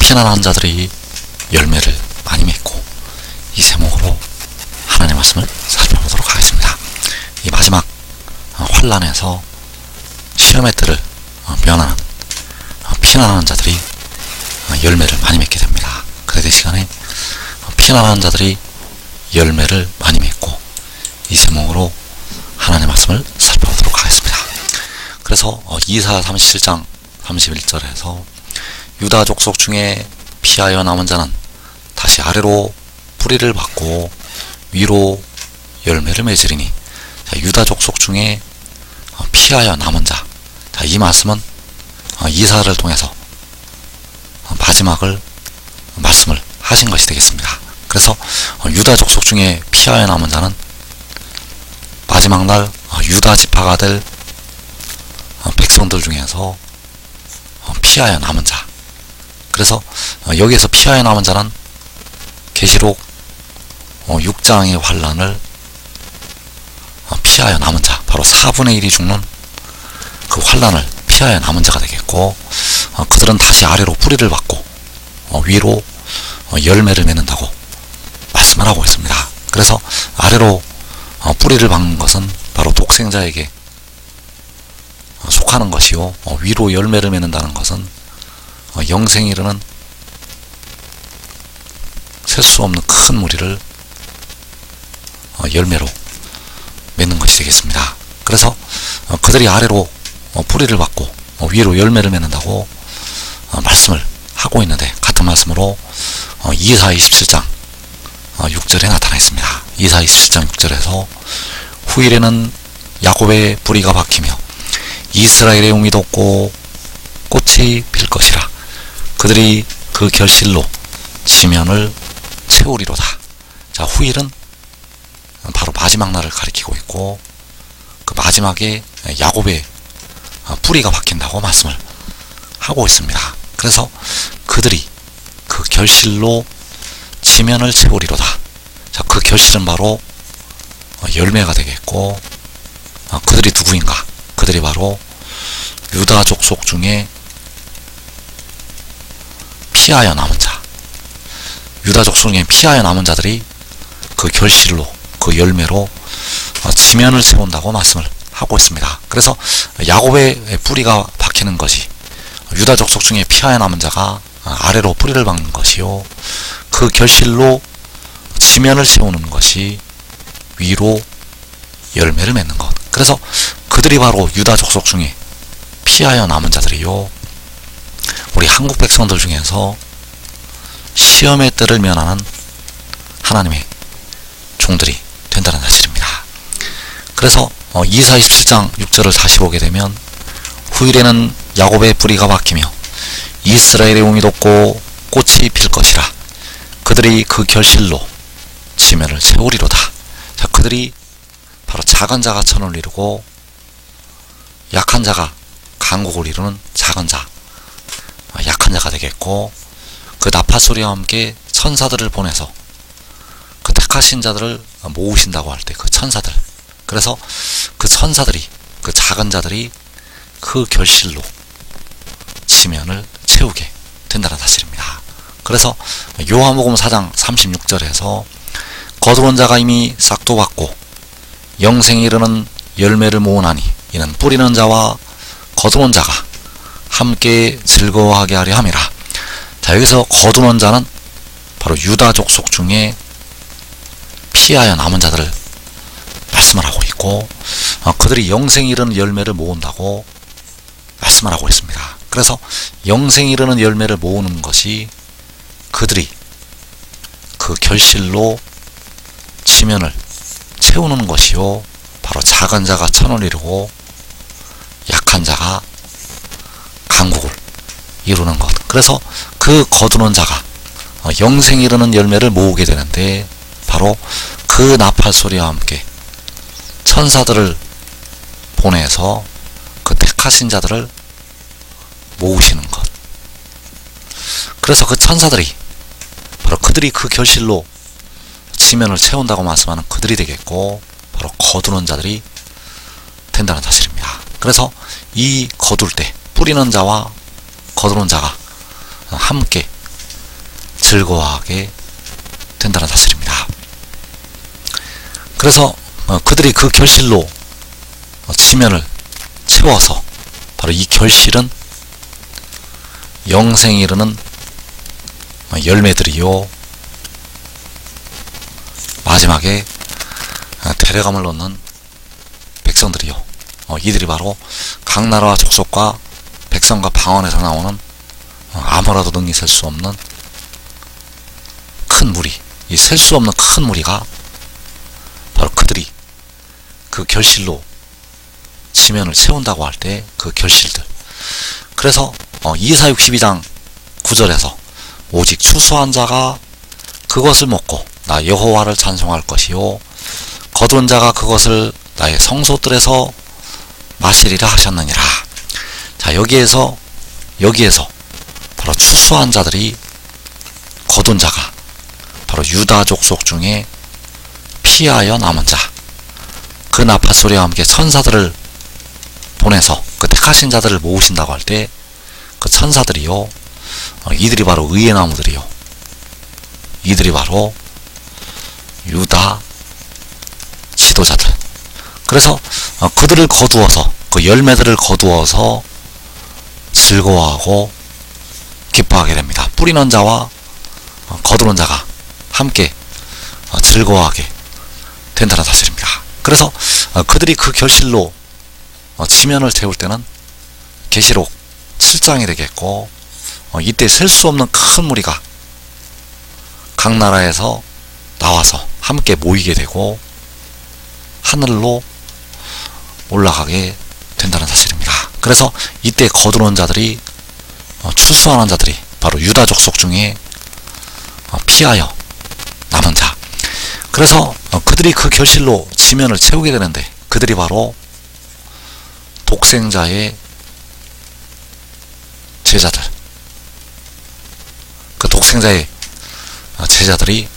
피난한 자들이 열매를 많이 맺고, 이 제목으로 하나님의 말씀을 살펴보도록 하겠습니다. 이 마지막 환난에서 시험의 때를 면하는 피난하는 자들이 열매를 많이 맺게 됩니다. 그래서 이 시간에 피난하는 자들이 열매를 많이 맺고, 이 제목으로 하나님의 말씀을 살펴보도록 하겠습니다. 그래서 이사야 37장 31절에서 유다 족속 중에 피하여 남은 자는 다시 아래로 뿌리를 받고 위로 열매를 맺으리니, 유다 족속 중에 피하여 남은 자, 이 말씀은 이사야를 통해서 마지막을 말씀을 하신 것이 되겠습니다. 그래서 유다 족속 중에 피하여 남은 자는 마지막 날 유다 지파가 될 백성들 중에서 피하여 남은 자, 그래서 여기에서 피하여 남은 자는 계시록 6장의 환란을 피하여 남은 자, 바로 4분의 1이 죽는 그 환란을 피하여 남은 자가 되겠고, 그들은 다시 아래로 뿌리를 받고 위로 열매를 맺는다고 말씀을 하고 있습니다. 그래서 아래로 뿌리를 박는 것은 바로 독생자에게 속하는 것이요, 위로 열매를 맺는다는 것은 영생에 이르는 셀 수 없는 큰 무리를 열매로 맺는 것이 되겠습니다. 그래서 그들이 아래로 뿌리를 받고 위로 열매를 맺는다고 말씀을 하고 있는데, 같은 말씀으로 이사야 27장 6절에 나타나 있습니다. 이사야 27장 6절에서 후일에는 야곱의 뿌리가 박히며 이스라엘의 용이 돋고 꽃이 필 것이라. 그들이 그 결실로 지면을 채우리로다. 자, 후일은 바로 마지막 날을 가리키고 있고, 그 마지막에 야곱의 뿌리가 박힌다고 말씀을 하고 있습니다. 그래서 그들이 그 결실로 지면을 채우리로다. 자, 그 결실은 바로 열매가 되겠고, 그들이 누구인가? 그들이 바로 유다 족속 중에 피하여 남은 자, 유다 족속 중에 피하여 남은 자들이 그 결실로, 그 열매로 지면을 채운다고 말씀을 하고 있습니다. 그래서 야곱의 뿌리가 박히는 것이 유다 족속 중에 피하여 남은 자가 아래로 뿌리를 박는 것이요, 그 결실로 지면을 채우는 것이 위로 열매를 맺는 것. 그래서 그들이 바로 유다 족속 중에 피하여 남은 자들이요, 우리 한국 백성들 중에서 시험의 때를 면하는 하나님의 종들이 된다는 사실입니다. 그래서 이사야 27장 6절을 다시 보게 되면, 후일에는 야곱의 뿌리가 박히며 이스라엘의 용이 돋고 꽃이 필 것이라. 그들이 그 결실로 지면을 채우리로다. 자, 그들이 바로 작은 자가 천을 이루고 약한 자가 강국을 이루는 작은 자, 약한 자가 되겠고, 그 나팔 소리와 함께 천사들을 보내서 그 택하신 자들을 모으신다고 할 때 그 천사들, 그래서 그 천사들이, 그 작은 자들이 그 결실로 지면을 채우게 된다는 사실입니다. 그래서 요한복음 4장 36절에서 거두는 자가 이미 싹도 받고 영생에 이르는 열매를 모으나니, 이는 뿌리는 자와 거두는 자가 함께 즐거워하게 하려 함이라. 자, 여기서 거두는 자는 바로 유다 족속 중에 피하여 남은 자들을 말씀을 하고 있고, 그들이 영생에 이르는 열매를 모은다고 말씀을 하고 있습니다. 그래서 영생에 이르는 열매를 모으는 것이 그들이 그 결실로 지면을 채우는 것이요, 바로 작은 자가 천을 이루고 약한 자가 강국을 이루는 것. 그래서 그 거두는 자가 영생에 이르는 열매를 모으게 되는데, 바로 그 나팔 소리와 함께 천사들을 보내서 그 택하신 자들을 모으시는 것. 그래서 그 천사들이 바로 그들이 그 결실로 지면을 채운다고 말씀하는 그들이 되겠고, 바로 거두는 자들이 된다는 사실입니다. 그래서 이 거둘 때 뿌리는 자와 거두는 자가 함께 즐거워하게 된다는 사실입니다. 그래서 그들이 그 결실로 지면을 채워서 바로 이 결실은 영생에 이르는 열매들이요 마지막에 대려감을 놓는 백성들이요 이들이 바로 각 나라와 족속과 백성과 방언에서 나오는 아무라도 능히 셀 수 없는 큰 무리, 이 셀 수 없는 큰 무리가 바로 그들이 그 결실로 지면을 채운다고 할 때 그 결실들. 그래서 이사 62장 9절에서 오직 추수한 자가 그것을 먹고 나 여호와를 찬송할 것이요 거둔 자가 그것을 나의 성소들에서 마시리라 하셨느니라. 자, 여기에서 바로 추수한 자들이 거둔 자가 바로 유다 족속 중에 피하여 남은 자, 그 나팔 소리와 함께 천사들을 보내서 그 택하신 자들을 모으신다고 할 때 그 천사들이요 이들이 바로 의의 나무들이요 이들이 바로 유다 지도자들. 그래서 그들을 거두어서 그 열매들을 거두어서 즐거워하고 기뻐하게 됩니다. 뿌리는 자와 거두는 자가 함께 즐거워하게 된다는 사실입니다. 그래서 그들이 그 결실로 지면을 채울 때는 계시록 7장이 되겠고 이때 셀 수 없는 큰 무리가 각 나라에서 나와서 함께 모이게 되고 하늘로 올라가게 된다는 사실입니다. 그래서 이때 거두는 자들이 추수하는 자들이 바로 유다 족속 중에 피하여 남은 자. 그래서 그들이 그 결실로 지면을 채우게 되는데 그들이 바로 독생자의 제자들. 그 독생자의 제자들이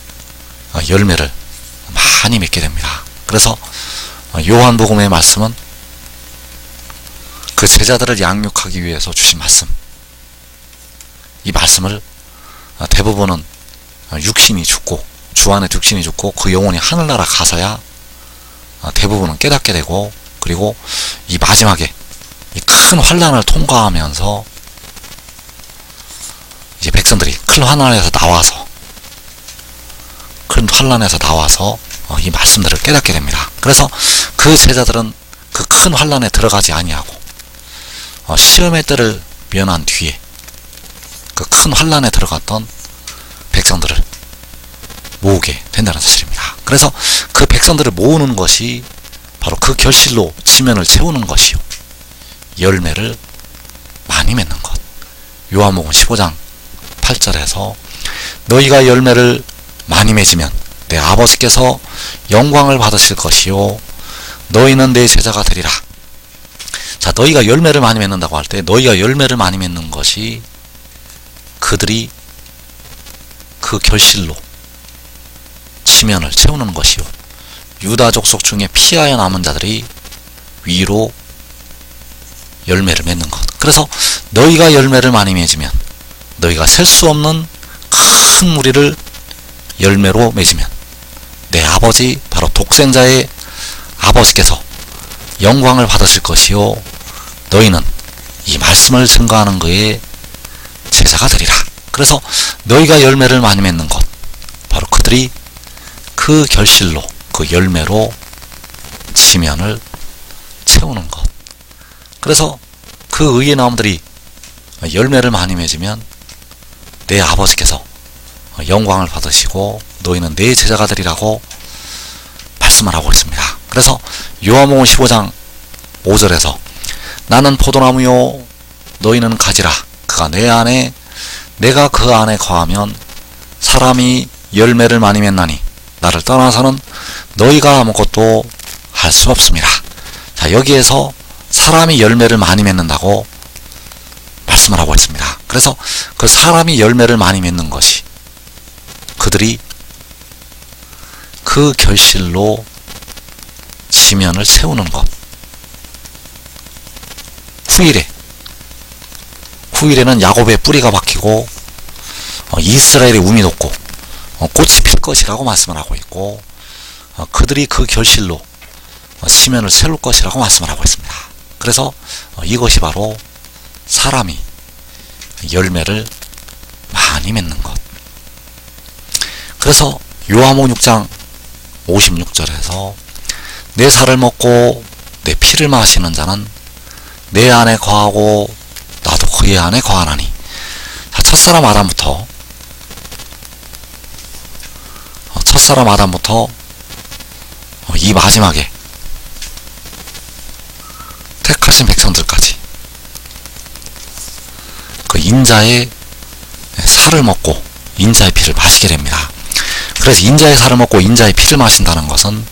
열매를 많이 맺게 됩니다. 그래서 요한복음의 말씀은 그 제자들을 양육하기 위해서 주신 말씀, 이 말씀을 대부분은 육신이 죽고 주 안에 육신이 죽고 그 영혼이 하늘나라 가서야 대부분은 깨닫게 되고, 그리고 이 마지막에 이 큰 환난을 통과하면서 이제 백성들이 큰 환난에서 나와서 이 말씀들을 깨닫게 됩니다. 그래서 그 제자들은 그 큰 환난에 들어가지 아니하고 시험의 때를 면한 뒤에 그 큰 환난에 들어갔던 백성들을 모으게 된다는 사실입니다. 그래서 그 백성들을 모으는 것이 바로 그 결실로 지면을 채우는 것이요 열매를 많이 맺는 것. 요한복음 15장 8절에서 너희가 열매를 많이 맺으면 내 아버지께서 영광을 받으실 것이요 너희는 내 제자가 되리라. 자, 너희가 열매를 많이 맺는다고 할 때 너희가 열매를 많이 맺는 것이 그들이 그 결실로 지면을 채우는 것이요 유다 족속 중에 피하여 남은 자들이 위로 열매를 맺는 것. 그래서 너희가 열매를 많이 맺으면 너희가 셀 수 없는 큰 무리를 열매로 맺으면 내 아버지 바로 독생자의 아버지께서 영광을 받으실 것이요 너희는 이 말씀을 증거하는 그의 제자가 되리라. 그래서 너희가 열매를 많이 맺는 것, 바로 그들이 그 결실로 그 열매로 지면을 채우는 것. 그래서 그 의의 나무들이 열매를 많이 맺으면 내 아버지께서 영광을 받으시고 너희는 내 제자가 되리라고 말씀을 하고 있습니다. 그래서 요한복음 15장 5절에서 나는 포도나무요 너희는 가지라. 그가 내 안에 내가 그 안에 거하면 사람이 열매를 많이 맺나니 나를 떠나서는 너희가 아무것도 할 수 없습니다. 자, 여기에서 사람이 열매를 많이 맺는다고 말씀을 하고 있습니다. 그래서 그 사람이 열매를 많이 맺는 것이 그들이 그 결실로 지면을 채우는 것. 후일에는 야곱의 뿌리가 박히고 이스라엘의 움이 돋고 꽃이 필 것이라고 말씀을 하고 있고, 그들이 그 결실로 시면을 세울 것이라고 말씀을 하고 있습니다. 그래서 이것이 바로 사람이 열매를 많이 맺는 것. 그래서 요한복음 6장 56절에서 내 살을 먹고 내 피를 마시는 자는 내 안에 거하고 나도 그의 안에 거하나니. 첫사람 아담부터 이 마지막에 택하신 백성들까지 그 인자의 살을 먹고 인자의 피를 마시게 됩니다. 그래서 인자의 살을 먹고 인자의 피를 마신다는 것은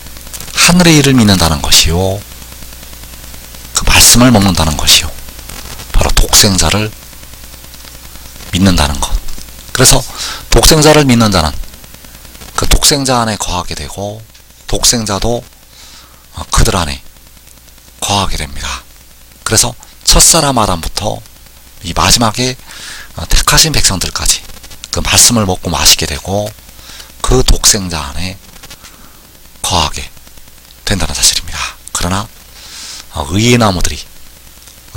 하늘의 일을 믿는다는 것이요, 그 말씀을 먹는다는 것이요, 바로 독생자를 믿는다는 것. 그래서 독생자를 믿는 자는 그 독생자 안에 거하게 되고, 독생자도 그들 안에 거하게 됩니다. 그래서 첫사람 아담부터 이 마지막에 택하신 백성들까지 그 말씀을 먹고 마시게 되고, 그 독생자 안에 거하게 된다는 사실입니다. 그러나 의의 나무들이,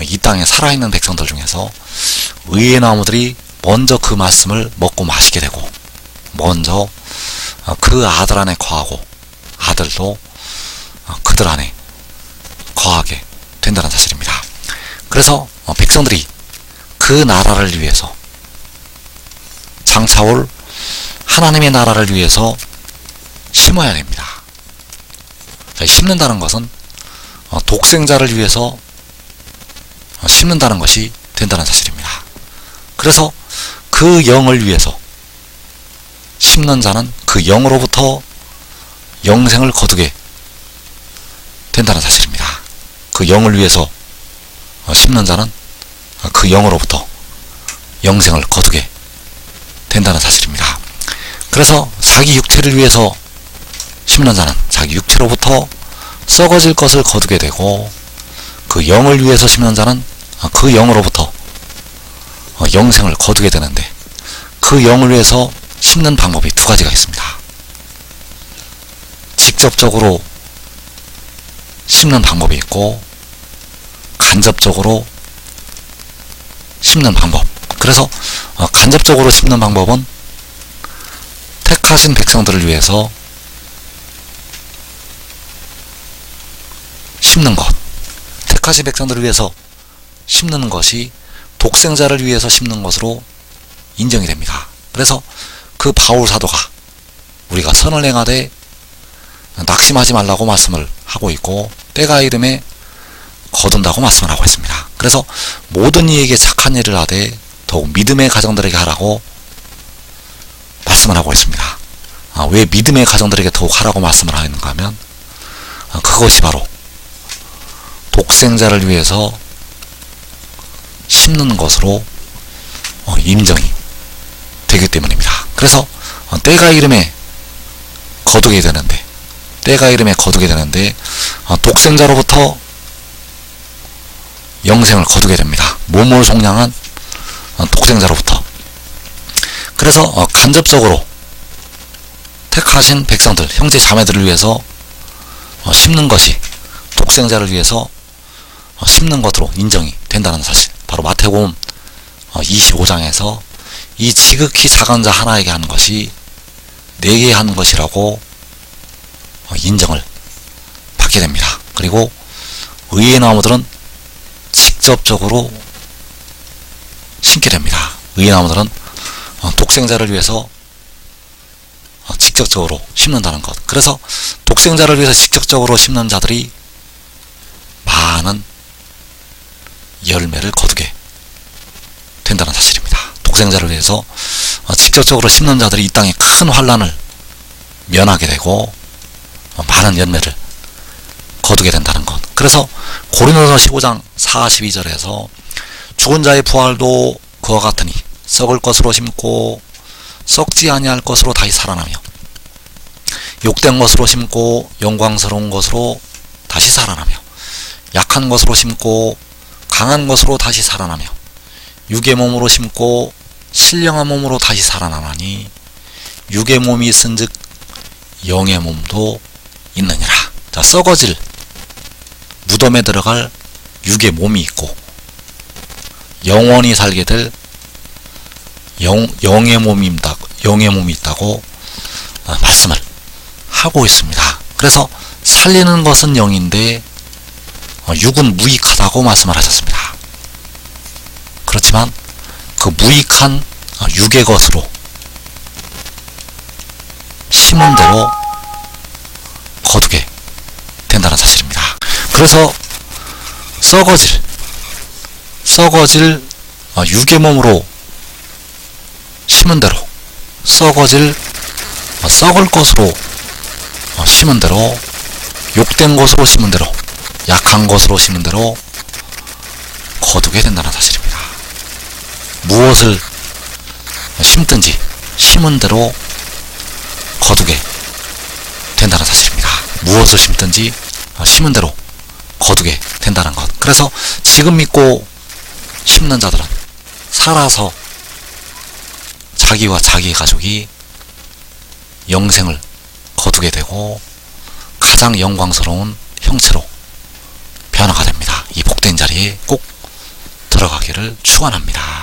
이 땅에 살아있는 백성들 중에서 의의 나무들이 먼저 그 말씀을 먹고 마시게 되고, 먼저 그 아들 안에 거하고, 아들도 그들 안에 거하게 된다는 사실입니다. 그래서 백성들이 그 나라를 위해서, 장차올 하나님의 나라를 위해서 심어야 됩니다. 심는다는 것은 독생자를 위해서 심는다는 것이 된다는 사실입니다. 그래서 그 영을 위해서 심는 자는 그 영으로부터 영생을 거두게 된다는 사실입니다. 그 영을 위해서 심는 자는 그 영으로부터 영생을 거두게 된다는 사실입니다. 그래서 자기 육체를 위해서 심는 자는 자기 육체로부터 썩어질 것을 거두게 되고, 그 영을 위해서 심는 자는 그 영으로부터 영생을 거두게 되는데, 그 영을 위해서 심는 방법이 두 가지가 있습니다. 직접적으로 심는 방법이 있고, 간접적으로 심는 방법. 그래서 간접적으로 심는 방법은 택하신 백성들을 위해서 심는 것, 택하신 백성들을 위해서 심는 것이 독생자를 위해서 심는 것으로 인정이 됩니다. 그래서 그 바울 사도가 우리가 선을 행하되 낙심하지 말라고 말씀을 하고 있고, 때가 이름에 거둔다고 말씀을 하고 있습니다. 그래서 모든 이에게 착한 일을 하되 더욱 믿음의 가정들에게 하라고 말씀을 하고 있습니다. 왜 믿음의 가정들에게 더욱 하라고 말씀을 하는가 하면, 그것이 바로 독생자를 위해서 심는 것으로 인정이 되기 때문입니다. 그래서 때가 이름에 거두게 되는데, 독생자로부터 영생을 거두게 됩니다. 몸을 속량한 독생자로부터. 그래서 간접적으로 택하신 백성들, 형제 자매들을 위해서 심는 것이 독생자를 위해서 심는 것으로 인정이 된다는 사실, 바로 마태복음 25장에서 이 지극히 작은 자 하나에게 하는 것이 내게 하는 것이라고 인정을 받게 됩니다. 그리고 의의 나무들은 직접적으로 심게 됩니다. 의의 나무들은 독생자를 위해서 직접적으로 심는다는 것. 그래서 독생자를 위해서 직접적으로 심는 자들이 많은 열매를 거두게 된다는 사실입니다. 독생자를 위해서 직접적으로 심는 자들이 이 땅에 큰 환난을 면하게 되고 많은 열매를 거두게 된다는 것. 그래서 고린도서 15장 42절에서 죽은 자의 부활도 그와 같으니 썩을 것으로 심고 썩지 아니할 것으로 다시 살아나며, 욕된 것으로 심고 영광스러운 것으로 다시 살아나며, 약한 것으로 심고 강한 것으로 다시 살아나며, 육의 몸으로 심고 신령한 몸으로 다시 살아나나니 육의 몸이 있은즉 영의 몸도 있느니라. 자, 썩어질 무덤에 들어갈 육의 몸이 있고 영원히 살게 될 영의 몸이 있다고 말씀을 하고 있습니다. 그래서 살리는 것은 영인데 육은 무익하다고 말씀을 하셨습니다. 그렇지만 그 무익한 육의 것으로 심은 대로 거두게 된다는 사실입니다. 그래서 썩어질 육의 몸으로 심은 대로 썩을 것으로 심은 대로 욕된 것으로 심은 대로 약한 것으로 심은 대로 거두게 된다는 사실입니다. 무엇을 심든지 심은 대로 거두게 된다는 사실입니다. 무엇을 심든지 심은 대로 거두게 된다는 것. 그래서 지금 믿고 심는 자들은 살아서 자기와 자기 가족이 영생을 거두게 되고 가장 영광스러운 형체로 변화가 됩니다. 이 복된 자리에 꼭 들어가기를 축원합니다.